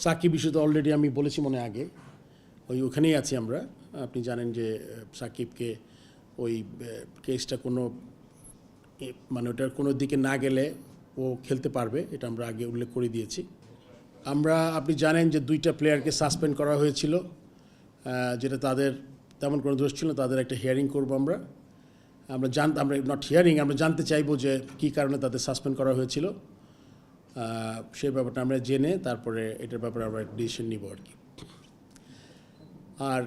সাকিব ইস্যুতে অলরেডি আমি বলেছি মনে আগে ওখানেই আছি আমরা। আপনি জানেন যে সাকিবকে ওই কেসটা কোনো মানে ওটার কোনো দিকে না গেলে ও খেলতে পারবে, এটা আমরা আগে উল্লেখ করে দিয়েছি। আপনি জানেন যে 2টা প্লেয়ারকে সাসপেন্ড করা হয়েছিল, যেটা তাদের তেমন কোনো দোষ ছিল। তাদের একটা হিয়ারিং করব আমরা নট হিয়ারিং, আমরা জানতে চাইবো যে কী কারণে তাদের সাসপেন্ড করা হয়েছিল। সেই ব্যাপারটা আমরা জেনে তারপরে এটার ব্যাপারে আমরা ডিসিশন নিব আর কি। আর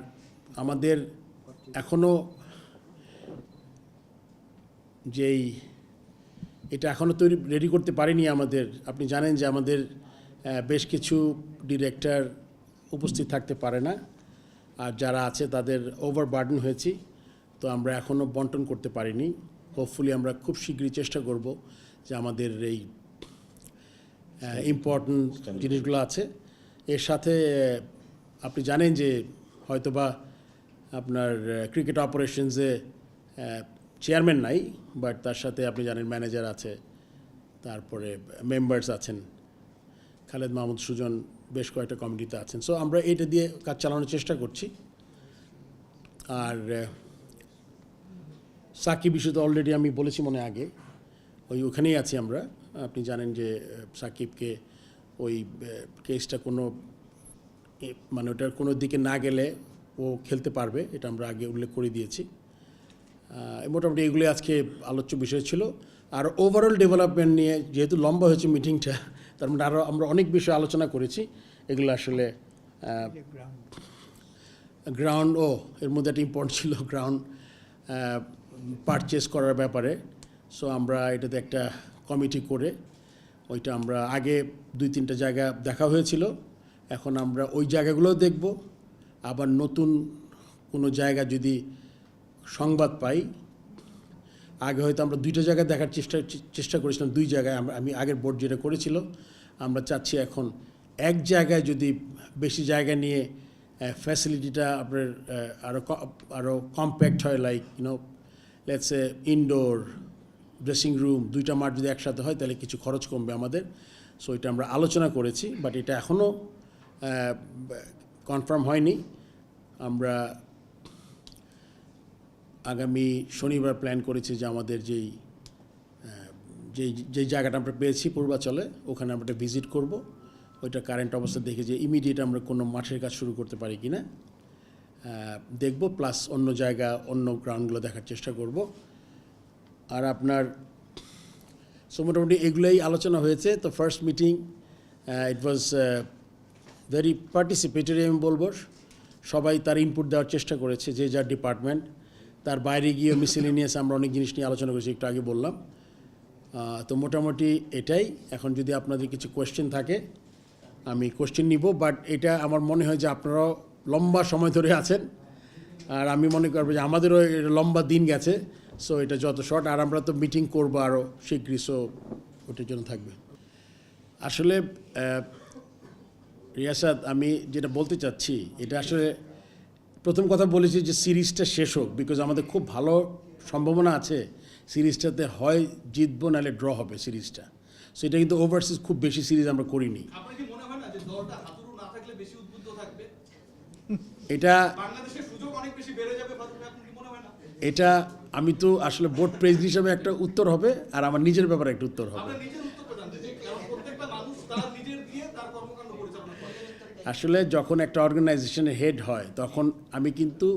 আমাদের এখনও এটা এখনও রেডি করতে পারিনি আমাদের। আপনি জানেন যে আমাদের বেশ কিছু ডিরেক্টর উপস্থিত থাকতে পারে না, আর যারা আছে তাদের ওভারবার্ডেন হয়েছি, তো আমরা এখনও বন্টন করতে পারিনি। হোপফুলি আমরা খুব শীঘ্রই চেষ্টা করব যে আমাদের এই ইম্পর্টেন্ট জিনিসগুলো আছে এর সাথে। আপনি জানেন যে হয়তোবা আপনার ক্রিকেট অপারেশনসে চেয়ারম্যান নাই, বাট তার সাথে আপনি জানেন ম্যানেজার আছে, তারপরে মেম্বার্স আছেন, খালেদ মাহমুদ সুজন বেশ কয়েকটা কমিটিতে আছেন। সো আমরা এটা দিয়ে কাজ চালানোর চেষ্টা করছি। আর সাকিব ইস্যুতে অলরেডি আমি বলেছি মনে আগে ওখানেই আছি আমরা। আপনি জানেন যে সাকিবকে ওই কেসটা কোনো মানে ওটার কোনো দিকে না গেলে ও খেলতে পারবে, এটা আমরা আগে উল্লেখ করে দিয়েছি। মোটামুটি এগুলি আজকে আলোচ্য বিষয় ছিল। আর ওভারঅল ডেভেলপমেন্ট নিয়ে যেহেতু লম্বা হয়েছে মিটিংটা, তার মানে আরও আমরা অনেক বিষয় আলোচনা করেছি। এগুলো আসলে গ্রাউন্ড এর মধ্যে একটা ইম্পর্টেন্ট ছিল গ্রাউন্ড পারচেস করার ব্যাপারে। সো আমরা এটাতে একটা কমিটি করে ওইটা আমরা আগে 2-3টা জায়গা দেখা হয়েছিল, এখন আমরা ওই জায়গাগুলোও দেখব। আবার নতুন কোনো জায়গা যদি সংবাদ পাই, আগে হয়তো আমরা 2টা জায়গা দেখার চেষ্টা করেছিলাম, 2 জায়গায় আমি আগের বোর্ড যেটা করেছিল, আমরা চাচ্ছি এখন এক জায়গায় যদি বেশি জায়গা নিয়ে ফ্যাসিলিটিটা আপনার আরও কম্প্যাক্ট হয়, like let's A indoor dressing room 2টা মাঠ যদি একসাথে হয় তাহলে কিছু খরচ কমবে আমাদের। সো এটা আমরা আলোচনা করেছি, বাট এটা এখনও কনফার্ম হয়নি। আমরা আগামী শনিবার প্ল্যান করেছি যে আমাদের যেই জায়গাটা আমরা পেয়েছি পূর্বাচলে, ওখানে আমরা ভিজিট করব। ওইটা কারেন্ট অবস্থা দেখে যে ইমিডিয়েট আমরা কোনো মাঠের কাজ শুরু করতে পারি কি না দেখব, প্লাস অন্য জায়গা অন্য গ্রাউন্ডগুলো দেখার চেষ্টা করব। আর আপনার মোটামুটি এগুলোই আলোচনা হয়েছে। তো first meeting it was very participatory, আমি বলবো। সবাই তার ইনপুট দেওয়ার চেষ্টা করেছে, যে যার ডিপার্টমেন্ট। তার বাইরে গিয়ে মিসেলেনিয়াস আমরা অনেক জিনিস নিয়ে আলোচনা করেছি, একটু আগে বললাম। তো মোটামুটি এটাই। এখন যদি আপনাদের কিছু কোয়েশ্চেন থাকে আমি কোয়েশ্চেন নিব, বাট এটা আমার মনে হয় যে আপনারাও লম্বা সময় ধরে আছেন, আর আমি মনে করবো যে আমাদেরও লম্বা দিন গেছে। সো এটা যত শর্ট, আর আমরা তো মিটিং করবো আরও শীঘ্রই, সো ওটার জন্য থাকবে। আসলে রিয়াসাত, আমি যেটা বলতে চাচ্ছি, এটা আসলে প্রথম কথা বলেছি যে সিরিজটা শেষ হোক, বিকজ আমাদের খুব ভালো সম্ভাবনা আছে সিরিজটাতে হয় জিতবো নাহলে ড্র হবে সিরিজটা। সো এটা কিন্তু ওভারসিজ খুব বেশি সিরিজ আমরা করিনি। এটা আমি তো আসলে বোর্ড প্রেসিডেন্ট হিসাবে একটা উত্তর হবে, আর আমার নিজের ব্যাপারে একটা উত্তর হবে। আসলে যখন একটা অর্গানাইজেশনের হেড হয় তখন আমি কিন্তু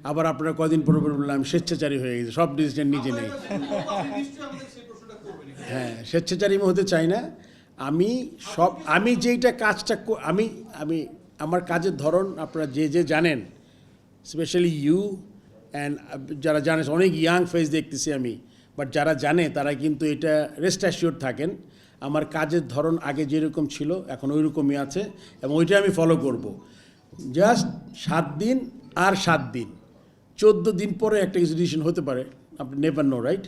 আবার আপনারা কদিন পরে বললাম স্বেচ্ছাচারী হয়ে গেছে, সব ডিসিশন নিজে নেই। হ্যাঁ, স্বেচ্ছাচারী হতে চাই না আমি যেইটা কাজটা আমি আমার কাজের ধরন আপনারা যে জানেন, স্পেশালি ইউ অ্যান্ড যারা জানে, অনেক ইয়াং ফেস দেখতেছি আমি, বাট যারা জানে তারা কিন্তু এটা রেস্ট অ্যাসিওর থাকেন আমার কাজের ধরন আগে যেরকম ছিল এখন ওই রকমই আছে, এবং ওইটা আমি ফলো করব। জাস্ট 7 দিন আর 7 দিন, 14 দিন পরে একটা কিছু ডিসিশন হতে পারে, আপনি নেভার নো, রাইট?